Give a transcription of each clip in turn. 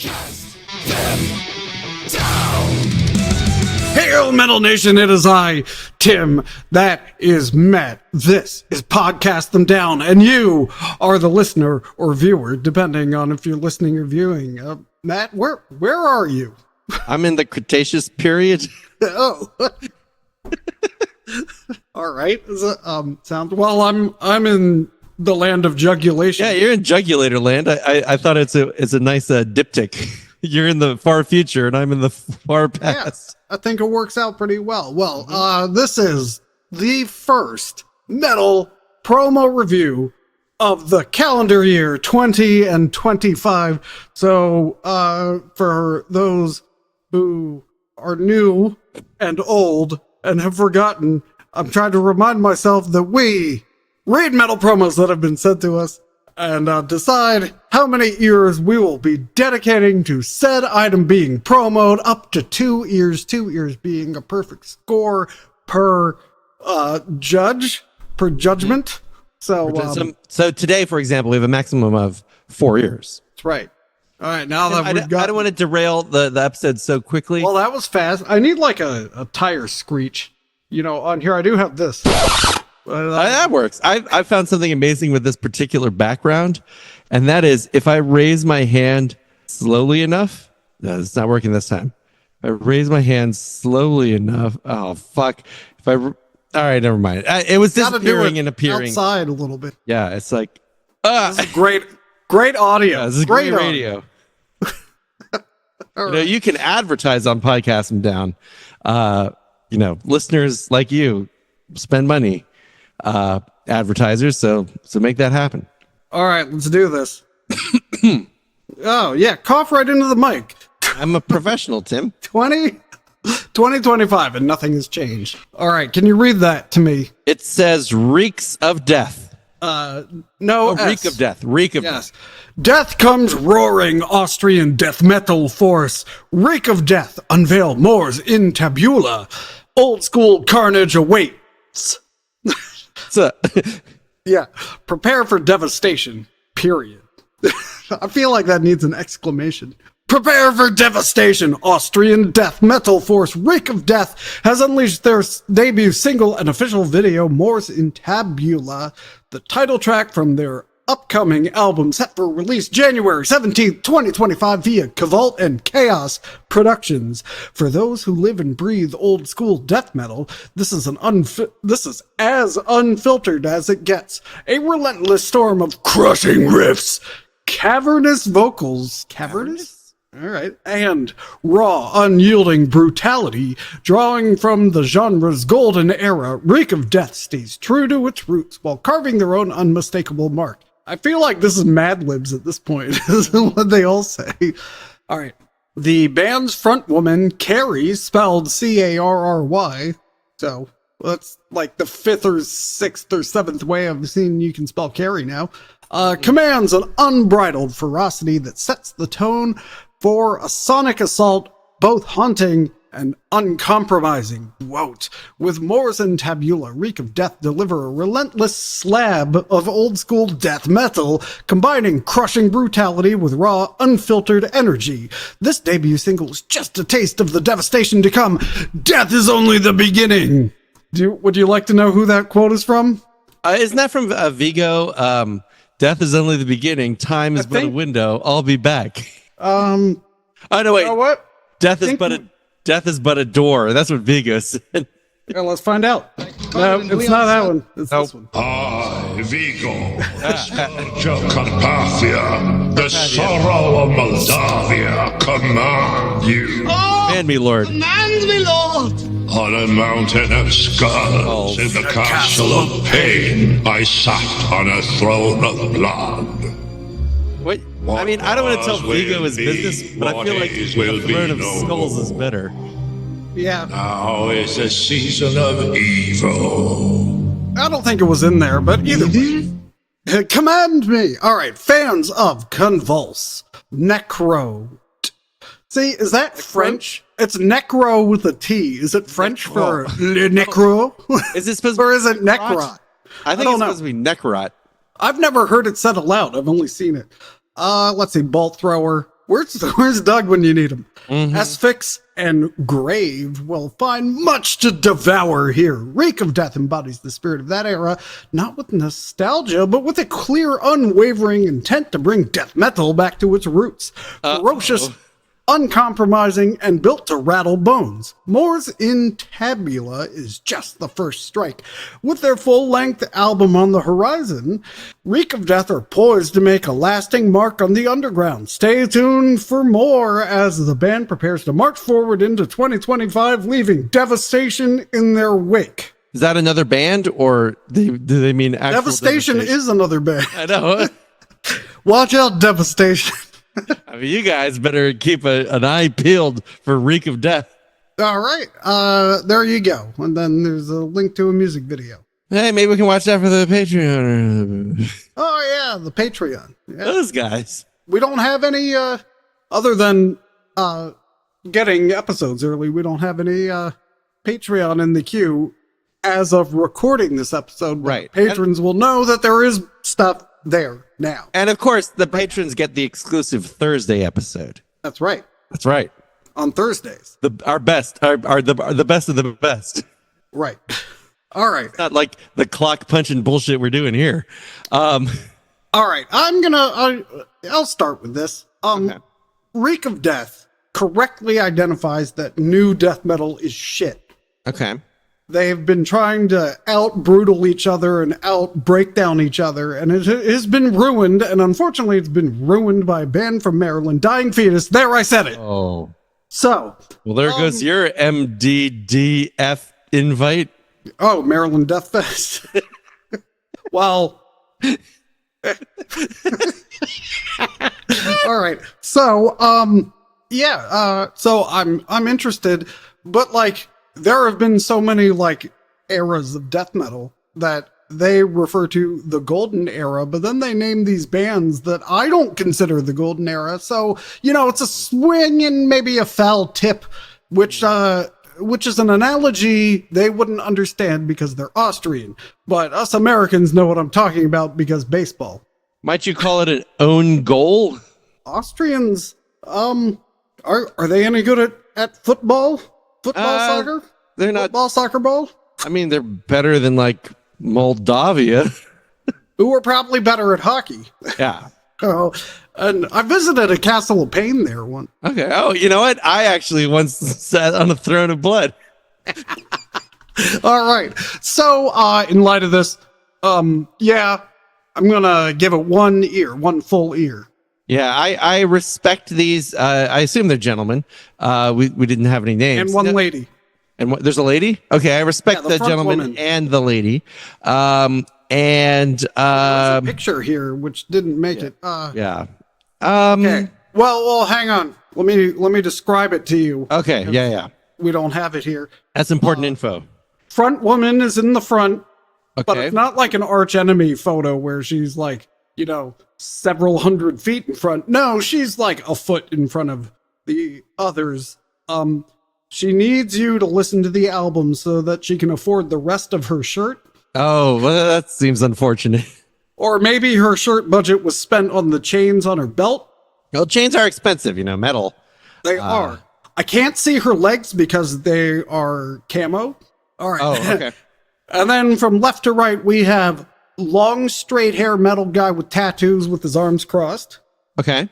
Cast them down. Hail, Metal Nation, it is I, Tim. That is Matt. This is Podcast Them Down, and you are the listener or viewer, depending on if you're listening or viewing. Matt, where are you? I'm in the Cretaceous period. Oh. All right. Sounds well. I'm in the land of jugulation. Yeah, you're in jugulator land. I thought it's a nice diptych. You're in the far future, and I'm in the far past. Yeah, I think it works out pretty well. Well, this is the first metal promo review of the calendar year 20 and 25. So, for those who are new and old and have forgotten, I'm trying to remind myself that we read metal promos that have been sent to us and decide how many ears we will be dedicating to said item being promoed, up to 2 ears, 2 ears being a perfect score per judgment. So today, for example, we have a maximum of 4 ears. That's right. All right, now that I don't want to derail the episode so quickly. Well, that was fast. I need like a tire screech. You know, on here I do have this. That works. I found something amazing with this particular background, and that is if I raise my hand slowly enough. No, it's not working this time. If I raise my hand slowly enough. Oh fuck! All right, never mind. It was disappearing and appearing outside a little bit. Yeah, it's like this is great audio. Yeah, this is great radio. Right. You can advertise on Podcast Them Down. Listeners like you spend money. Advertisers, so make that happen. All right, let's do this. Oh yeah, cough right into the mic. I'm a professional, Tim. 2025 and nothing has changed. All right, can you read that to me? It says reeks of death. No, reek of death. Reek of death. Death comes roaring, Austrian death metal force. Reek of death, unveil Moors in tabula. Old school carnage awaits. Yeah, prepare for devastation, period. I feel like that needs an exclamation. Prepare for devastation. Austrian death metal force Reek of Death has unleashed their debut single and official video, Moors in Tabula, the title track from their upcoming album set for release January 17th, 2025 via Cavault and Chaos Productions. For those who live and breathe old school death metal, this is as unfiltered as it gets. A relentless storm of crushing riffs, cavernous vocals, cavernous? All right. And raw, unyielding brutality, drawing from the genre's golden era, Reek of Death stays true to its roots while carving their own unmistakable mark. I feel like this is Mad Libs at this point, is what they all say. All right. The band's frontwoman, Carrie, spelled Carry, so that's like the 5th or 6th or 7th way I've seen you can spell Carrie now, commands an unbridled ferocity that sets the tone for a sonic assault, both haunting and uncompromising. Quote, with Moors in Tabula, Reek of Death deliver a relentless slab of old school death metal, combining crushing brutality with raw, unfiltered energy. This debut single is just a taste of the devastation to come. Death is only the beginning. Would you like to know who that quote is from? Isn't that from Vigo? Death is only the beginning. Time is but a window. I'll be back. Oh no, wait. You know what? Death is but a door. That's what Vigo said. Yeah, let's find out. No, it's not that one. It's this one. I, Vigo, scourge of Carpathia, the sorrow of Moldavia, command you. Command me, Lord. Command me, Lord. On a mountain of skulls in the castle of pain, I sat on a throne of blood. What? I mean, I don't want to tell Vigo his business, but I feel like the throne of skulls is better. Yeah. Now is the season of evil. I don't think it was in there, but either way. Command me. All right, fans of Convulse, Necro. See, is that French? It's Necro with a T. Is it French for Le Necro? Is it supposed or is it Necrot? I think it's supposed to be Necrot. I've never heard it said aloud. I've only seen it. Let's see. Bolt Thrower. Where's Doug when you need him? Asphyx and Grave will find much to devour here. Reek of Death embodies the spirit of that era, not with nostalgia, but with a clear, unwavering intent to bring death metal back to its roots. Ferocious, uncompromising, and built to rattle bones. Moore's Intabula is just the first strike. With their full-length album on the horizon, Reek of Death are poised to make a lasting mark on the underground. Stay tuned for more as the band prepares to march forward into 2025, leaving devastation in their wake. Is that another band, or do they mean actual Devastation is another band. I know. Watch out, Devastation. I mean, you guys better keep an eye peeled for Reek of Death. All right. There you go. And then there's a link to a music video. Hey, maybe we can watch that for the Patreon. Oh, yeah, the Patreon. Yeah. Those guys. We don't have any, other than getting episodes early, we don't have any Patreon in the queue as of recording this episode. Right. Patrons will know that there is stuff there now. And of course, the patrons get the exclusive Thursday episode. That's right. That's right. On Thursdays. Our best, the best of the best. Right. All right. Not like the clock punching bullshit we're doing here. All right. I'll start with this. Okay. Reek of Death correctly identifies that new death metal is shit. Okay. They've been trying to out-brutal each other and out-breakdown each other, and it has been ruined, and unfortunately it's been ruined by a band from Maryland, Dying Fetus. There, I said it. Oh. So. Well, there goes your MDDF invite. Oh, Maryland Death Fest. Well. All right. So, yeah, so I'm interested, but like, there have been so many like eras of death metal that they refer to the golden era, but then they name these bands that I don't consider the golden era. So, it's a swing and maybe a foul tip, which is an analogy they wouldn't understand because they're Austrian, but us Americans know what I'm talking about because baseball. Might you call it an own goal? Austrians, are they any good at football? Soccer? They're not. Football, soccer ball? I mean, they're better than like Moldavia. Who are probably better at hockey. Yeah. Oh, and I visited a Castle of Pain there once. Okay. Oh, you know what? I actually once sat on a throne of blood. All right. So, in light of this, yeah, I'm gonna give it one full ear. Yeah, I respect these. I assume they're gentlemen. We didn't have any names. And one lady. And there's a lady? Okay, I respect the gentleman woman. And the lady. There's a picture here which didn't make it. Yeah. Okay. Well, hang on. Let me describe it to you. Okay. Yeah. We don't have it here. That's important info. Front woman is in the front, okay. But it's not like an arch enemy photo where she's like, several hundred feet in front. No, she's like a foot in front of the others. She needs you to listen to the album so that she can afford the rest of her shirt. Oh, well, that seems unfortunate. Or maybe her shirt budget was spent on the chains on her belt. Well, chains are expensive, metal. They are. I can't see her legs because they are camo. All right. Oh, okay. And then from left to right, we have long, straight hair metal guy with tattoos with his arms crossed. Okay.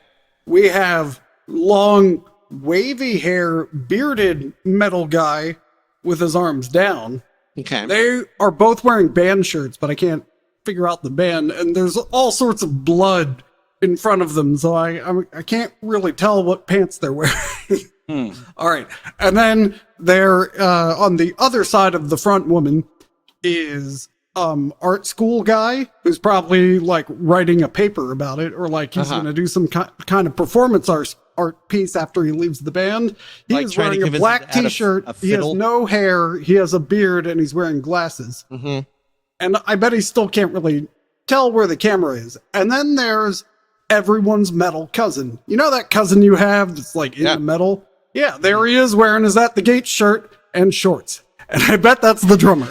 We have long, wavy hair, bearded metal guy with his arms down. Okay. They are both wearing band shirts, but I can't figure out the band. And there's all sorts of blood in front of them, so I can't really tell what pants they're wearing. All right. And then they're on the other side of the front woman is art school guy who's probably like writing a paper about it, or like he's going to do some kind of performance art piece after he leaves the band. He's wearing a black t-shirt. He has no hair. He has a beard and he's wearing glasses. Mm-hmm. And I bet he still can't really tell where the camera is. And then there's everyone's metal cousin. You know that cousin you have that's like in the metal? Yeah, there he is wearing his At the Gate shirt and shorts. And I bet that's the drummer.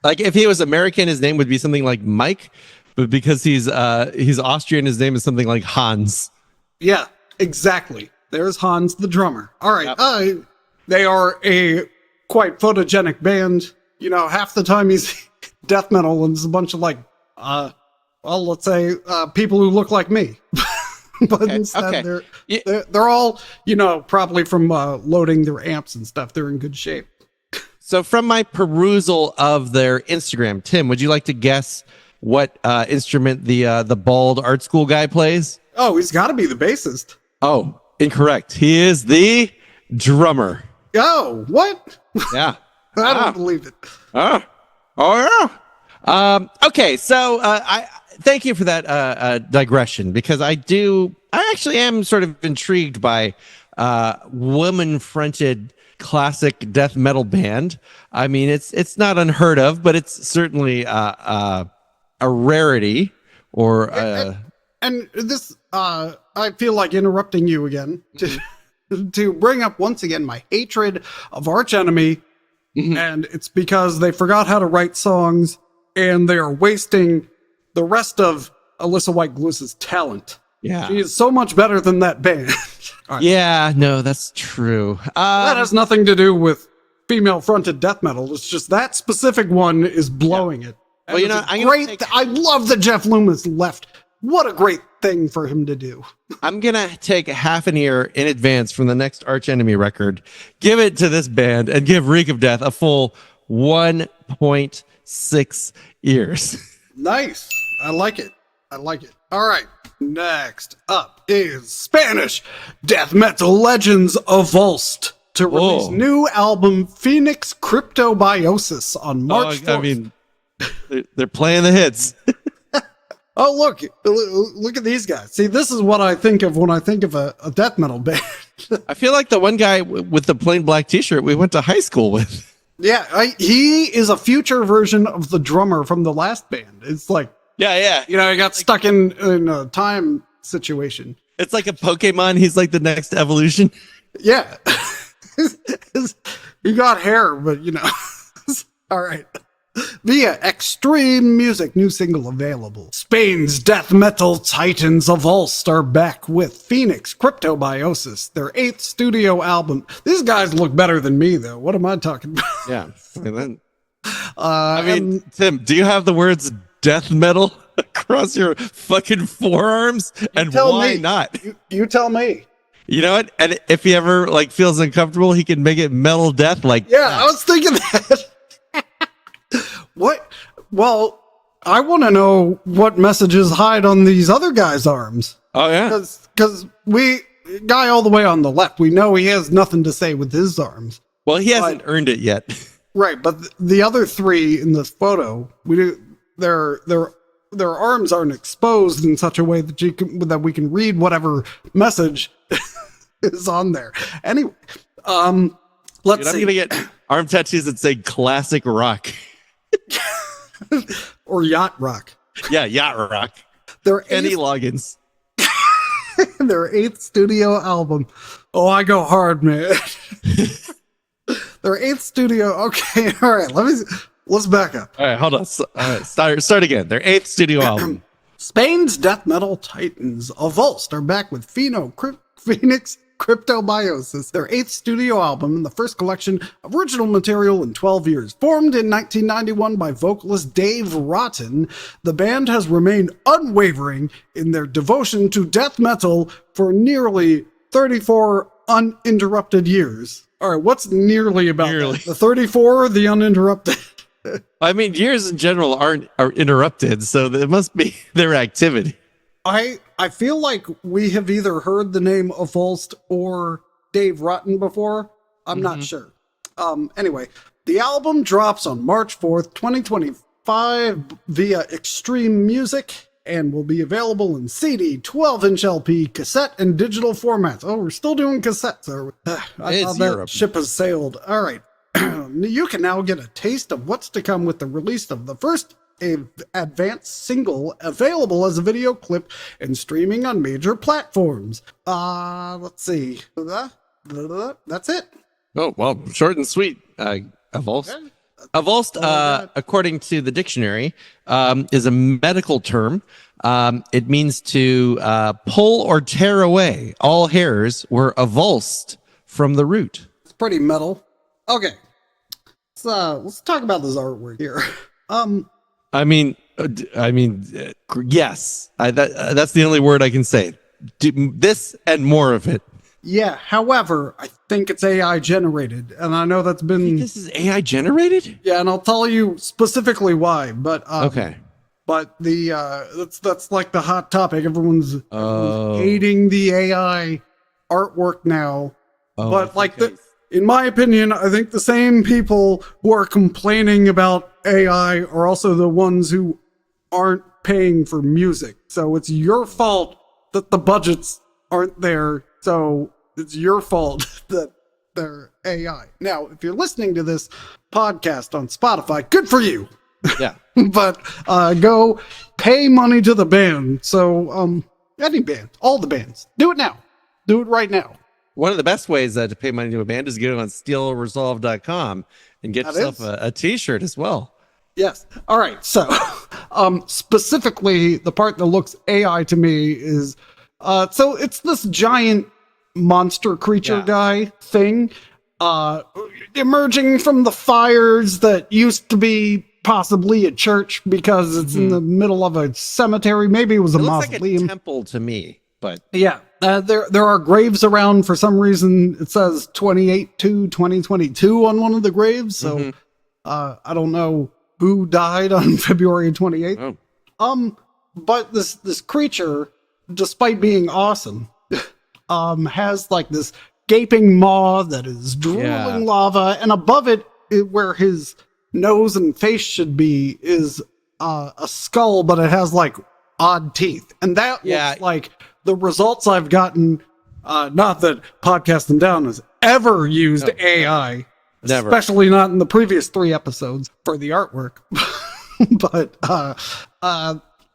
Like if he was American, his name would be something like Mike, but because he's Austrian, his name is something like Hans. Yeah. exactly. There's Hans, the drummer. All right. Yep. They are a quite photogenic band. You know, half the time he's death metal and it's a bunch of like, let's say people who look like me. But instead they're all, you know, probably from loading their amps and stuff. They're in good shape. So from my perusal of their Instagram, Tim, would you like to guess what instrument the bald art school guy plays? Oh, he's got to be the bassist. Oh, incorrect. He is the drummer. Oh, what? Yeah. I don't believe it. Oh yeah. Okay, so I thank you for that digression, because I actually am sort of intrigued by woman-fronted classic death metal band. I mean, it's not unheard of, but it's certainly a rarity. Or and this I feel like interrupting you again to bring up once again my hatred of Arch Enemy. And it's because they forgot how to write songs and they are wasting the rest of Alyssa White Gliss's talent. Yeah. She is so much better than that band. Right. Yeah, no, that's true. That has nothing to do with female fronted death metal. It's just that specific one is blowing it. And well, you know, I love that Jeff Loomis left. What a great thing for him to do. I'm going to take a half an ear in advance from the next Arch Enemy record, give it to this band, and give Reek of Death a full 1.6 ears. Nice. I like it. All right. Next up is Spanish death metal legends AVULSED to release new album Phoenix Cryptobiosis on March 4th. I mean, they're playing the hits. Oh, look at these guys. See, this is what I think of when I think of a death metal band. I feel like the one guy with the plain black t-shirt we went to high school with. Yeah, he is a future version of the drummer from the last band. It's like, yeah. You know, he got stuck in a time situation. It's like a Pokemon. He's like the next evolution. Yeah. He got hair, but you know. All right. Via Extreme Music, new single available. Spain's death metal titans AVULSED are back with Phoenix Cryptobiosis, their 8th studio album. These guys look better than me, though. What am I talking about? Yeah. I mean, Tim, do you have the words death metal across your fucking forearms? And why not? You tell me. You know what? And if he ever like feels uncomfortable, he can make it metal death. Like, yeah, I was thinking that. What? Well, I want to know what messages hide on these other guys' arms. Oh, yeah. Because guy all the way on the left, we know he has nothing to say with his arms. Well, he hasn't earned it yet. Right, but the other three in this photo, their arms aren't exposed in such a way that we can read whatever message is on there. Anyway, let's see. I'm gonna get arm tattoos that say classic rock. Or yacht rock. Yeah, yacht rock. Kenny Loggins. Their 8th studio album. Oh, I go hard, man. Their 8th studio. Okay, all right. Let's back up. All right, hold on. Start again. Their 8th studio album. Spain's death metal titans AVULSED are back with Phoenix Cryptobiosis, their 8th studio album and the first collection of original material in 12 years. Formed in 1991 by vocalist Dave Rotten, the band has remained unwavering in their devotion to death metal for nearly 34 uninterrupted years. All right, what's nearly about that? The 34 or the uninterrupted? I mean, years in general are interrupted, so it must be their activity. I feel like we have either heard the name AVULSED or Dave Rotten before. I'm not sure. Anyway, the album drops on March 4th, 2025 via Extreme Music and will be available in CD, 12-inch LP, cassette, and digital formats. Oh, we're still doing cassettes. I thought that ship has sailed. All right. You can now get a taste of what's to come with the release of the first advanced single available as a video clip and streaming on major platforms. Let's see. That's it. Oh, well, short and sweet. AVULSED. Avulsed, according to the dictionary, is a medical term. It means to pull or tear away. All hairs were avulsed from the root. It's pretty metal. Okay. Let's talk about this artwork here. Yes. That's the only word I can say. This and more of it. Yeah. However, I think it's AI generated, and I know that's been. This is AI generated? Yeah, and I'll tell you specifically why. But okay. But the that's like the hot topic. Everyone's hating the AI artwork now. But like in my opinion, I think the same people who are complaining about AI are also the ones who aren't paying for music. So it's your fault that the budgets aren't there. So it's your fault that they're AI. Now, if you're listening to this podcast on Spotify, good for you. Yeah. But go pay money to the band. So any band, all the bands, do it now. Do it right now. One of the best ways to pay money to a band is get it on steelresolve.com and get yourself a t-shirt as well. Yes. All right. So specifically, the part that looks AI to me is so it's this giant monster creature guy thing emerging from the fires that used to be possibly a church because it's in the middle of a cemetery. Maybe it was a mausoleum. Like a temple to me, but yeah, there are graves around. For some reason, it says 28/2/2022 on one of the graves. So I don't know who died on February 28th. Oh. But this creature, despite being awesome, has like this gaping maw that is drooling lava, and above it, where his nose and face should be, is a skull, but it has like odd teeth, and that looks like the results I've gotten. Not that Podcasting Down has ever used AI, never, especially not in the previous 3 episodes for the artwork. But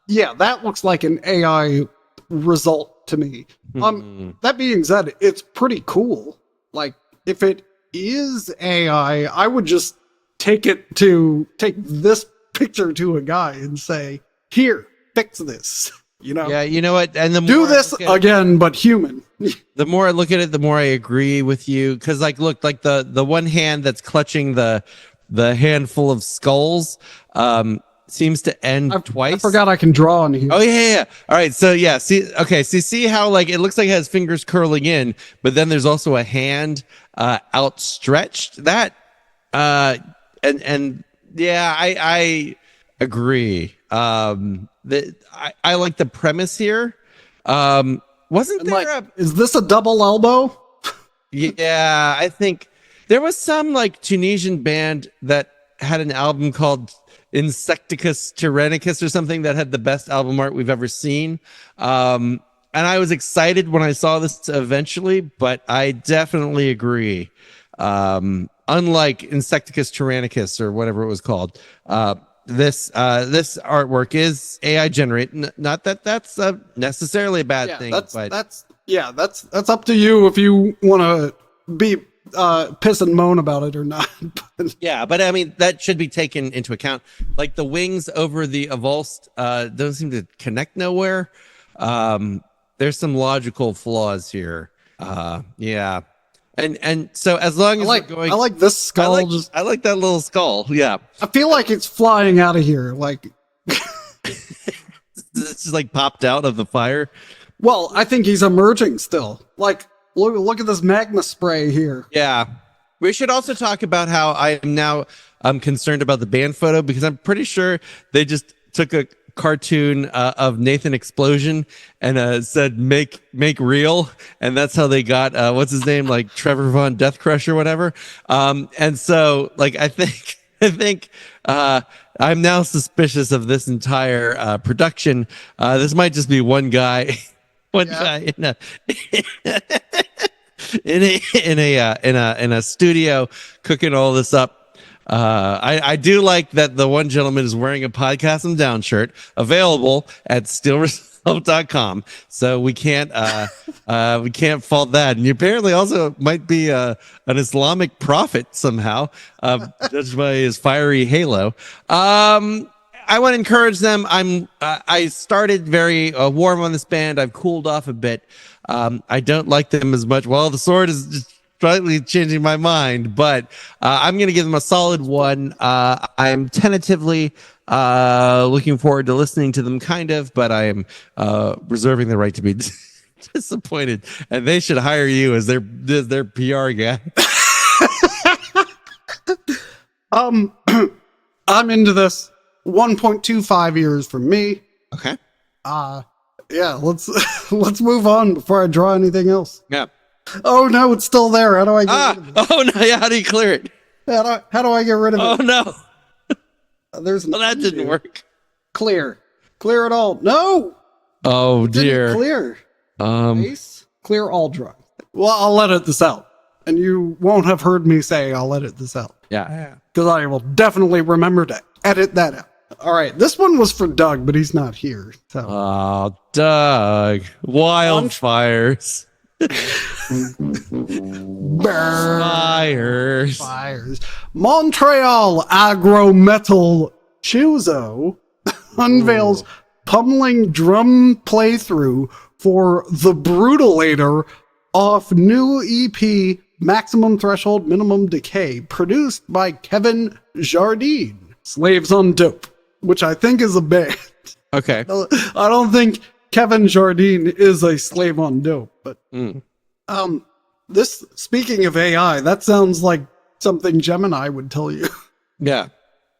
yeah, that looks like an AI result to me. That being said, it's pretty cool. Like, if it is AI, I would just take this picture to a guy and say, "Here, fix this." You know? Yeah, you know what? And do this again, but human. The more I look at it, the more I agree with you. Because, like, look, like the one hand that's clutching the handful of skulls seems to end twice. I forgot I can draw on here. Oh yeah. All right, so yeah, see how like it looks like it has fingers curling in, but then there's also a hand outstretched. That and yeah, I agree. I like the premise here. Wasn't there is this a double elbow? Yeah, I think there was some like Tunisian band that had an album called Insecticus Tyrannicus or something that had the best album art we've ever seen. And I was excited when I saw this eventually, but I definitely agree. Unlike Insecticus Tyrannicus or whatever it was called, this artwork is AI generated. Not that that's necessarily a bad thing. That's up to you if you want to be piss and moan about it or not. Yeah, but I mean that should be taken into account. Like the wings over the avulsed don't seem to connect nowhere. There's some logical flaws here. Yeah. And so as long as I like this skull. I like that little skull. Yeah. I feel like it's flying out of here. Like it's just like popped out of the fire. Well, I think he's emerging still. Like look at this magma spray here. Yeah. We should also talk about how I am now concerned about the band photo, because I'm pretty sure they just took a cartoon of Nathan Explosion and said make real, and that's how they got what's his name, like Trevor Von Death Crush or whatever. And so like I think I'm now suspicious of this entire production. This might just be one guy guy in a studio cooking all this up. I do like that the one gentleman is wearing a Podcasting Down shirt, available at metalpodcast.com. So we can't fault that. And you apparently also might be an Islamic prophet somehow, judged by his fiery halo. I want to encourage them. I started very warm on this band. I've cooled off a bit. I don't like them as much. Well, the sword is just slightly changing my mind, but I'm going to give them a solid 1. I'm tentatively looking forward to listening to them, kind of, but I am reserving the right to be disappointed. And they should hire you as their PR guy. I'm into this. 1.25 years from me. Okay. Yeah, let's move on before I draw anything else. Yeah. Oh no, it's still there. How do I get rid of it? Oh no, yeah, how do you clear it? How do I get rid of it? Oh no. There's well, that didn't work. Clear it all. No. Oh dear. Didn't clear. Base, clear all drawings. Well, I'll edit this out, and you won't have heard me say I'll edit this out. Yeah. Because I will definitely remember to edit that out. All right, this one was for Doug, but he's not here. So. Oh, Doug. Wildfires. Fires. Montreal agro metal CHÜZO unveils pummeling drum playthrough for The Brutalator off new EP Maximum Threshold Minimum Decay, produced by Kevin Jardine. Slaves on Dope, which I think is a band. Okay. I don't think Kevin Jardine is a slave on dope, but this, speaking of AI, that sounds like something Gemini would tell you. Yeah,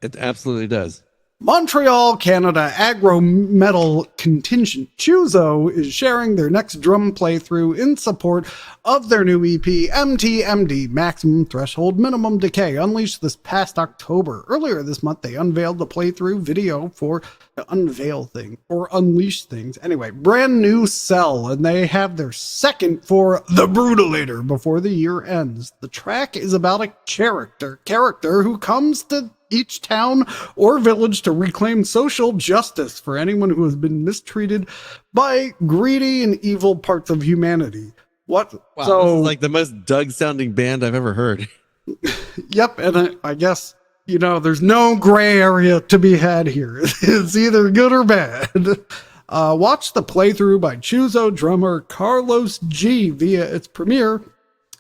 it absolutely does. Montreal, Canada agro metal contingent CHÜZO is sharing their next drum playthrough in support of their new EP, MTMD, Maximum Threshold Minimum Decay, unleashed this past October. Earlier this month, they unveiled the playthrough video for unleash things. Anyway, brand new cell, and they have their second for The Brutalator before the year ends. The track is about a character who comes to each town or village to reclaim social justice for anyone who has been mistreated by greedy and evil parts of humanity. What? Wow, so, this is like the most Doug sounding band I've ever heard. Yep, and I guess, there's no gray area to be had here. It's either good or bad. Watch the playthrough by CHÜZO drummer Carlos G via its premiere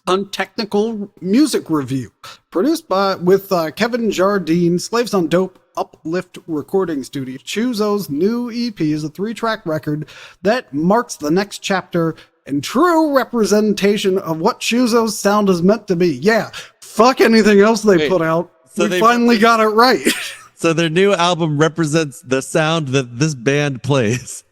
on Technical Music Review, produced with Kevin Jardine, Slaves on Dope, Uplift Recording Studio. CHÜZO's new EP is a 3-track record that marks the next chapter and true representation of what CHÜZO's sound is meant to be. Yeah, fuck anything else they put out. So they finally got it right. So their new album represents the sound that this band plays.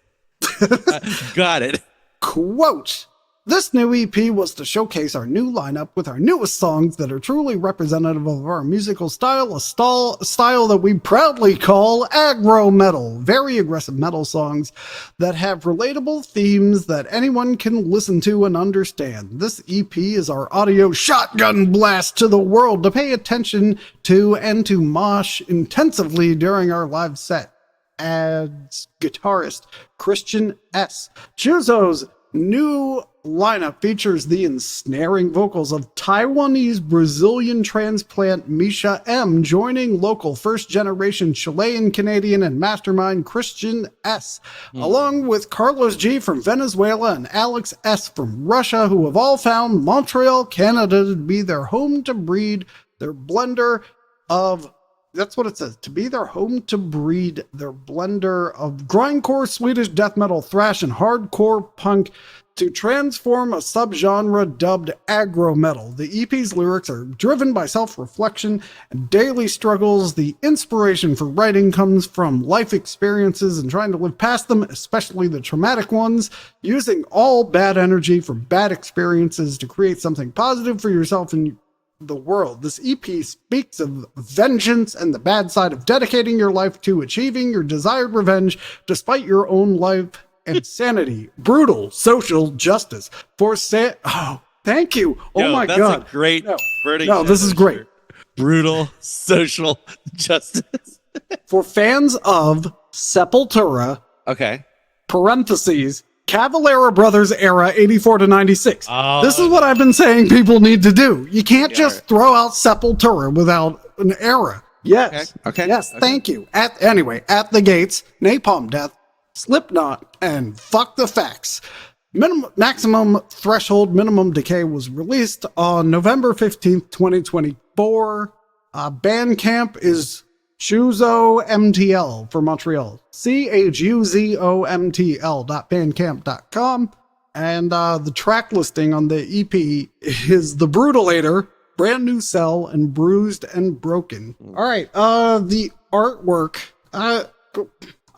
Got it. Quote, this new EP was to showcase our new lineup with our newest songs that are truly representative of our musical style, a style that we proudly call aggro metal. Very aggressive metal songs that have relatable themes that anyone can listen to and understand. This EP is our audio shotgun blast to the world to pay attention to and to mosh intensively during our live set. Adds guitarist Christian S. CHÜZO's new lineup features the ensnaring vocals of Taiwanese-Brazilian transplant Misha M, joining local first-generation Chilean, Canadian, and mastermind Christian S, along with Carlos G from Venezuela and Alex S from Russia, who have all found Montreal, Canada to be their home to breed their blender of... That's what it says. To be their home to breed their blender of grindcore, Swedish death metal, thrash, and hardcore punk to transform a subgenre dubbed aggro metal. The EP's lyrics are driven by self-reflection and daily struggles. The inspiration for writing comes from life experiences and trying to live past them, especially the traumatic ones, using all bad energy from bad experiences to create something positive for yourself and the world. This EP speaks of vengeance and the bad side of dedicating your life to achieving your desired revenge despite your own life and sanity. Brutal social justice for oh, thank you. Oh my God. That's a great verdict. No, this is great. Brutal social justice. For fans of Sepultura, okay, parentheses, Cavalera Brothers era 84 to 96. Oh. This is what I've been saying people need to do. You can't just throw out Sepultura without an era. Yes. Okay. Yes, Okay. thank you. Anyway, At the Gates, Napalm Death, Slipknot, and Fuck the Facts. Maximum Threshold Minimum Decay was released on November 15th, 2024. Bandcamp is CHÜZO MTL for Montreal. CHUZOMTL.bandcamp.com. And the track listing on the EP is The Brutalator, Brand New Cell, and Bruised and Broken. All right. The artwork. I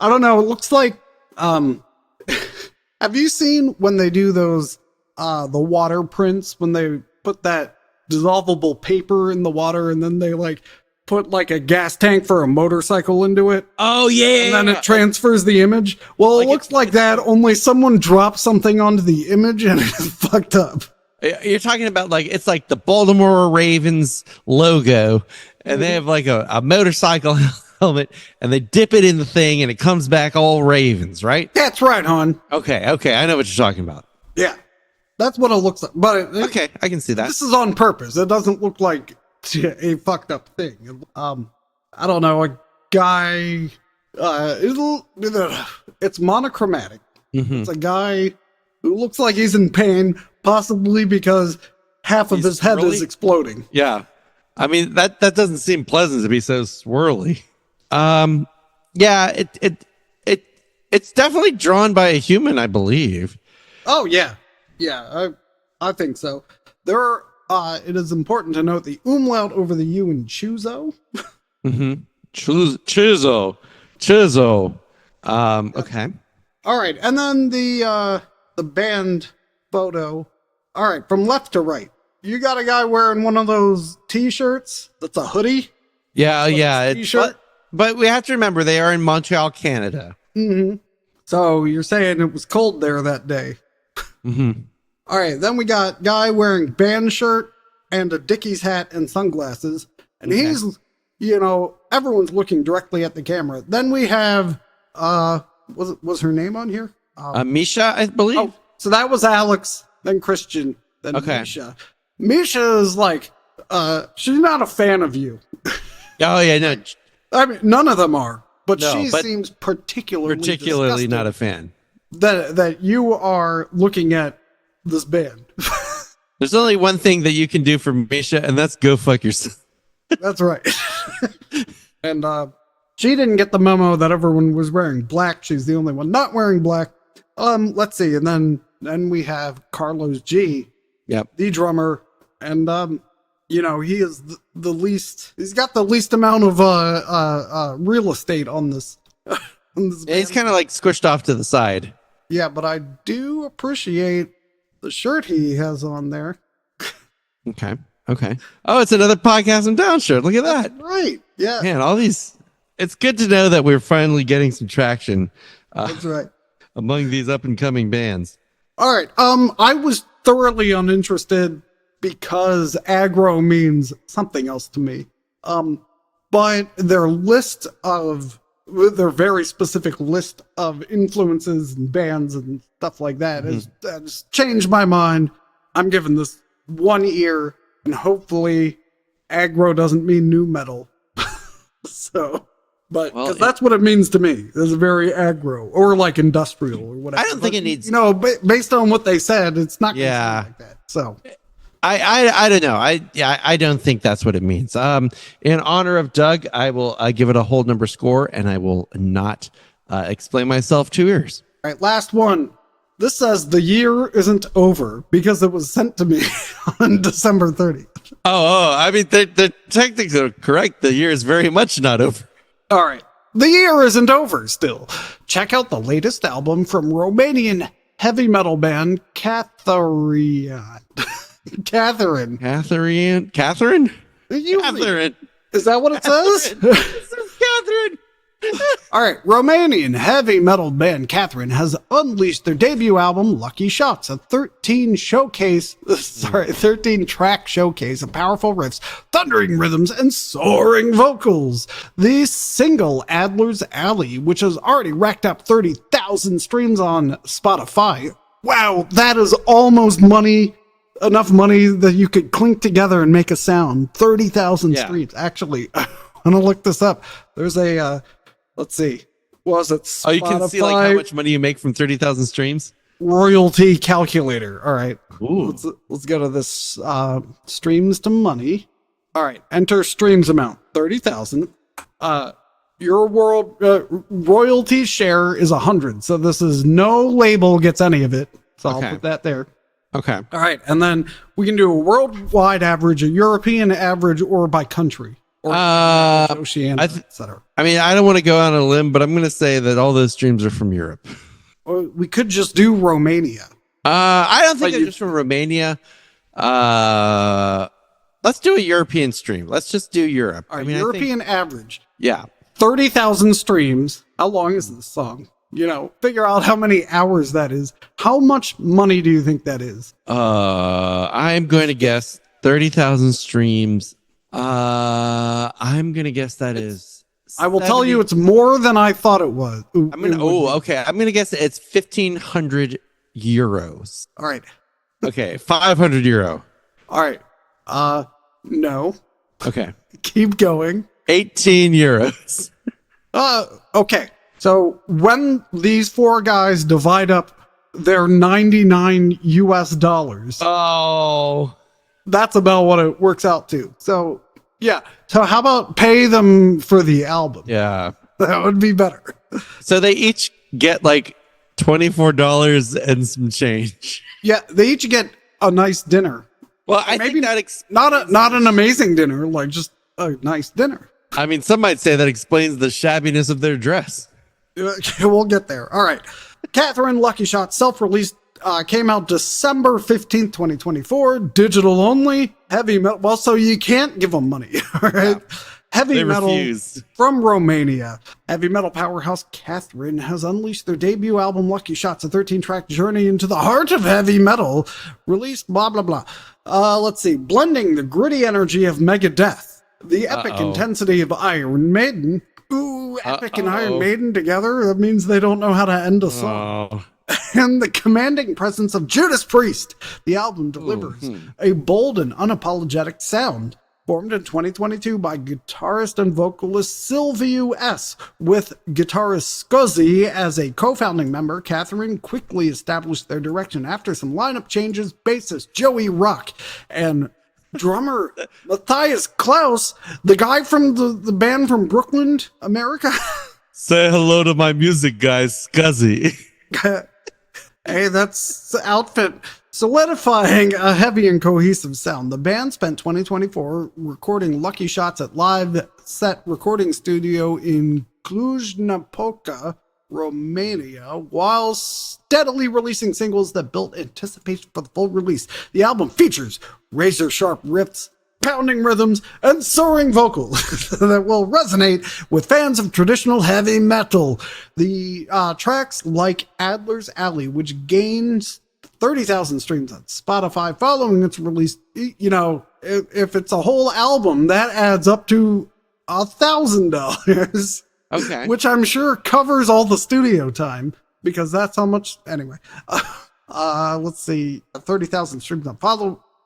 don't know. It looks like. Have you seen when they do those the water prints, when they put that dissolvable paper in the water and then they like put like a gas tank for a motorcycle into it? Oh yeah. And then it transfers the image. Well, it looks like that, only someone dropped something onto the image and it's fucked up. You're talking about like, it's like the Baltimore Ravens logo, and they have like a motorcycle helmet, and they dip it in the thing and it comes back all Ravens, right? That's right, hon. Okay. I know what you're talking about. Yeah. That's what it looks like. But Okay, I can see that. this is on purpose. It doesn't look like a fucked up thing. I don't know, a guy, it's monochromatic. It's a guy who looks like he's in pain, possibly because half of his head is exploding. Yeah. I mean, that doesn't seem pleasant to be so swirly. Yeah, it's definitely drawn by a human, I believe. Oh yeah. Yeah, I think so. It is important to note the umlaut over the U in CHÜZO. CHÜZO. Okay. All right, and then the band photo. All right, from left to right, you got a guy wearing one of those T-shirts. That's a hoodie. Yeah. T-shirt. But we have to remember they are in Montreal, Canada. So you're saying it was cold there that day. All right, then we got guy wearing band shirt and a Dickies hat and sunglasses, and he's, everyone's looking directly at the camera. Then we have, was her name on here? Misha, I believe. Oh, so that was Alex, then Christian, then Misha. Misha is like, she's not a fan of you. Oh yeah, no. I mean, none of them are, but No, she but seems particularly Particularly not a fan. that you are looking at this band. There's only one thing that you can do for Misha, and that's go fuck yourself. That's right. And she didn't get the memo that everyone was wearing black. She's the only one not wearing black. Let's see. And then we have Carlos G. Yep. The drummer. And he is the least, he's got the least amount of real estate on this. On this Yeah, he's band. kind of like squished off to the side. Yeah, but I do appreciate the shirt he has on there. Okay. Oh, it's another Podcast and Down shirt. Look at that. Right. Yeah. Man, all these. It's good to know that we're finally getting some traction That's right. among these up and coming bands. All right. I was thoroughly uninterested because aggro means something else to me. But their very specific list of influences and bands and stuff like that has changed my mind. I'm giving this one ear, and hopefully aggro doesn't mean new metal. Because that's what it means to me. It's very aggro or like industrial or whatever. I don't think it needs. Based on what they said, it's not gonna sound like that. So I don't know. I don't think that's what it means. In honor of Doug, I will give it a whole number score, and I will not explain myself 2 ears. all right, last one. This says the year isn't over because it was sent to me on December 30th. Oh, I mean, the techniques are correct. The year is very much not over. All right. The year isn't over still. Check out the latest album from Romanian heavy metal band KATHAREIN. KATHAREIN. Catherine? You- Catherine. Is that what it says? This is Catherine. All right, Romanian heavy metal band KATHAREIN has unleashed their debut album, Lucky Shots, a 13-track showcase of powerful riffs, thundering rhythms, and soaring vocals. The single, Adler's Alley, which has already racked up 30,000 streams on Spotify. Wow, that is almost enough money that you could clink together and make a sound. 30,000 streams. Actually, I'm going to look this up. There's a... let's see. Was it Spotify? Oh, you can see like how much money you make from 30,000 streams? Royalty calculator. All right. Ooh. Let's go to this streams to money. All right. Enter streams amount 30,000. Your world royalty share is 100. So this is no label gets any of it. So I'll put that there. Okay. All right. And then we can do a worldwide average, a European average, or by country. Oceania, etc. I mean, I don't want to go on a limb, but I'm going to say that all those streams are from Europe. Or we could just do Romania. I don't think they're just from Romania. Let's do a European stream. Let's just do Europe. I mean, European average. Yeah. 30,000 streams. How long is this song? Figure out how many hours that is. How much money do you think that is? I'm going to guess 30,000 streams. I'm gonna guess that is. I will tell you, it's more than I thought it was. Okay. I'm gonna guess it's 1,500 euros. All right. Okay, 500 euro. All right. No. Okay. Keep going. 18 euros. Okay. So when these four guys divide up their $99 US, that's about what it works out to. So, yeah. So how about pay them for the album? Yeah. That would be better. So they each get like $24 and some change. Yeah, they each get a nice dinner. Well, I think that not an amazing dinner, like just a nice dinner. I mean, some might say that explains the shabbiness of their dress. We'll get there. All right. KATHAREIN Lucky Shot self-released came out December 15th, 2024. Digital only. Heavy metal. Well, so you can't give them money. All right. Yeah. Heavy metal refused. From Romania. Heavy metal powerhouse KATHAREIN has unleashed their debut album Lucky Shots, a 13-track journey into the heart of heavy metal. Released blah, blah, blah. Let's see. Blending the gritty energy of Megadeth, the epic intensity of Iron Maiden. Ooh, Epic and Iron Maiden together. That means they don't know how to end a song. And the commanding presence of Judas Priest. The album delivers a bold and unapologetic sound. Formed in 2022 by guitarist and vocalist Silviu S. With guitarist Scuzzy as a co-founding member, KATHAREIN quickly established their direction after some lineup changes. Bassist Joey Rock and drummer Matthias Klaus, the guy from the band from Brooklyn, America. Say hello to my music guy, Scuzzy. Hey, that's the outfit. Solidifying a heavy and cohesive sound. The band spent 2024 recording Lucky Shots at Live Set Recording Studio in Cluj-Napoca, Romania, while steadily releasing singles that built anticipation for the full release. The album features razor-sharp riffs, pounding rhythms, and soaring vocals that will resonate with fans of traditional heavy metal. The tracks like Adler's Alley, which gains 30,000 streams on Spotify following its release, if it's a whole album, that adds up to $1,000. Okay. Which I'm sure covers all the studio time, because that's how much. Anyway, let's see. 30,000 streams on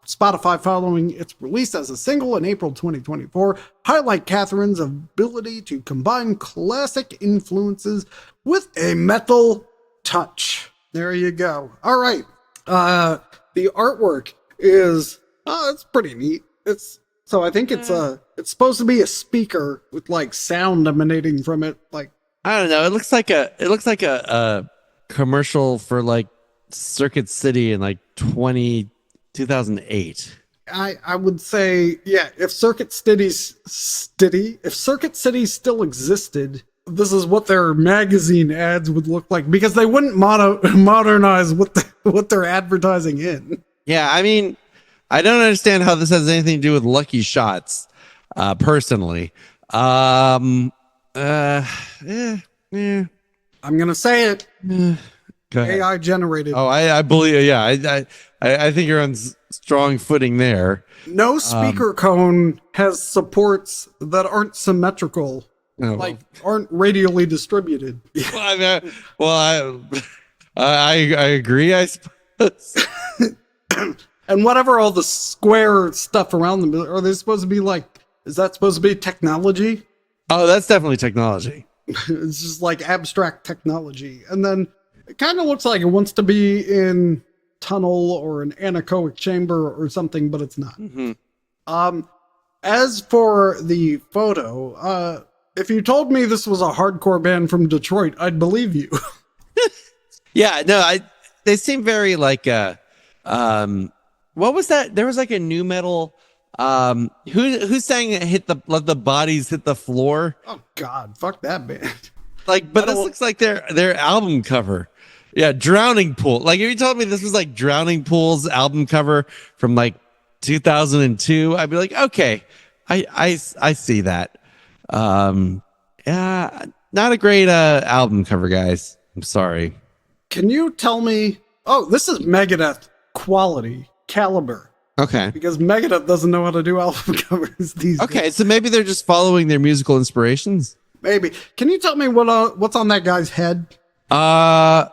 Spotify following its release as a single in April 2024 highlight KATHAREIN's ability to combine classic influences with a metal touch. There you go. All right. The artwork is it's pretty neat. So I think it's supposed to be a speaker with like sound emanating from it. Like, I don't know. It looks like a commercial for like Circuit City in like 2008. I would say, yeah, if Circuit City still existed, this is what their magazine ads would look like, because they wouldn't modernize what they're advertising in. Yeah, I mean, I don't understand how this has anything to do with Lucky Shots, personally. Yeah. I'm gonna say it. Go ahead. AI generated. Oh, I believe. Yeah, I think you're on strong footing there. No speaker cone has supports that aren't symmetrical, aren't radially distributed. I agree. I suppose. And whatever all the square stuff around them, are they supposed to be like? Is that supposed to be technology? Oh, that's definitely technology. It's just like abstract technology, and then it kind of looks like it wants to be in tunnel or an anechoic chamber or something, but it's not. As for the photo, if you told me this was a hardcore band from Detroit, I'd believe you. Yeah, no, they seem very like what was that? There was like a new metal who sang let the bodies hit the floor? Oh God, fuck that band. Like, but this looks like their album cover. Yeah, Drowning Pool. Like, if you told me this was like Drowning Pool's album cover from like 2002, I'd be like, okay, I see that. Yeah, not a great album cover, guys. I'm sorry. Can you tell me? Oh, this is Megadeth quality caliber. Okay. Because Megadeth doesn't know how to do album covers these days. Okay, so maybe they're just following their musical inspirations. Maybe. Can you tell me what's on that guy's head? Well,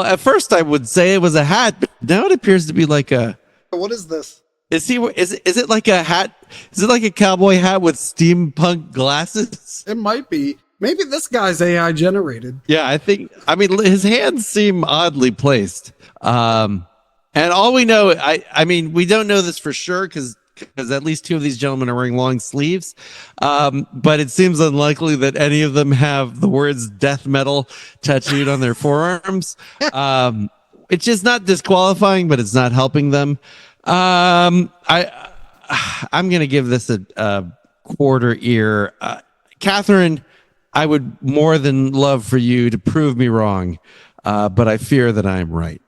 at first I would say it was a hat, but now it appears to be like a. What is this? Is it like a hat? Is it like a cowboy hat with steampunk glasses? It might be. Maybe this guy's AI generated. Yeah, I mean, his hands seem oddly placed. And all we know, I mean, we don't know this for sure because at least two of these gentlemen are wearing long sleeves. But it seems unlikely that any of them have the words death metal tattooed on their forearms. It's just not disqualifying, but it's not helping them. I'm going to give this a quarter ear. Catherine, I would more than love for you to prove me wrong, but I fear that I am right.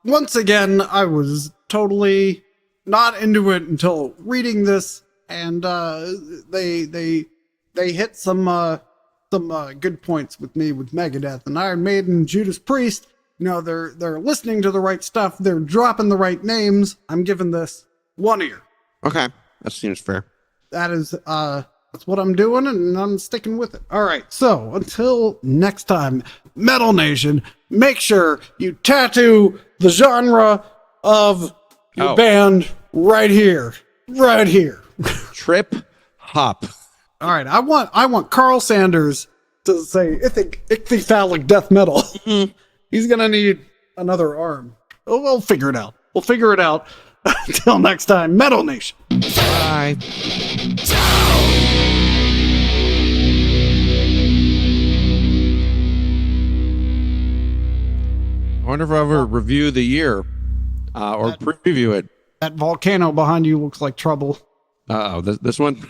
Once again, I was totally not into it until reading this, and they hit some good points with me with Megadeth and Iron Maiden, Judas Priest. You know, they're listening to the right stuff. They're dropping the right names. I'm giving this one ear. Okay, that seems fair. That is that's what I'm doing, and I'm sticking with it. All right, so until next time, Metal Nation, make sure you tattoo the genre of your band right here. Trip hop. All right, I want Carl Sanders to say ichthyphallic death metal. He's gonna need another arm. We'll figure it out. Until next time, Metal Nation. Bye. I wonder if I'll ever review the year or preview it. That volcano behind you looks like trouble. Uh-oh, this one?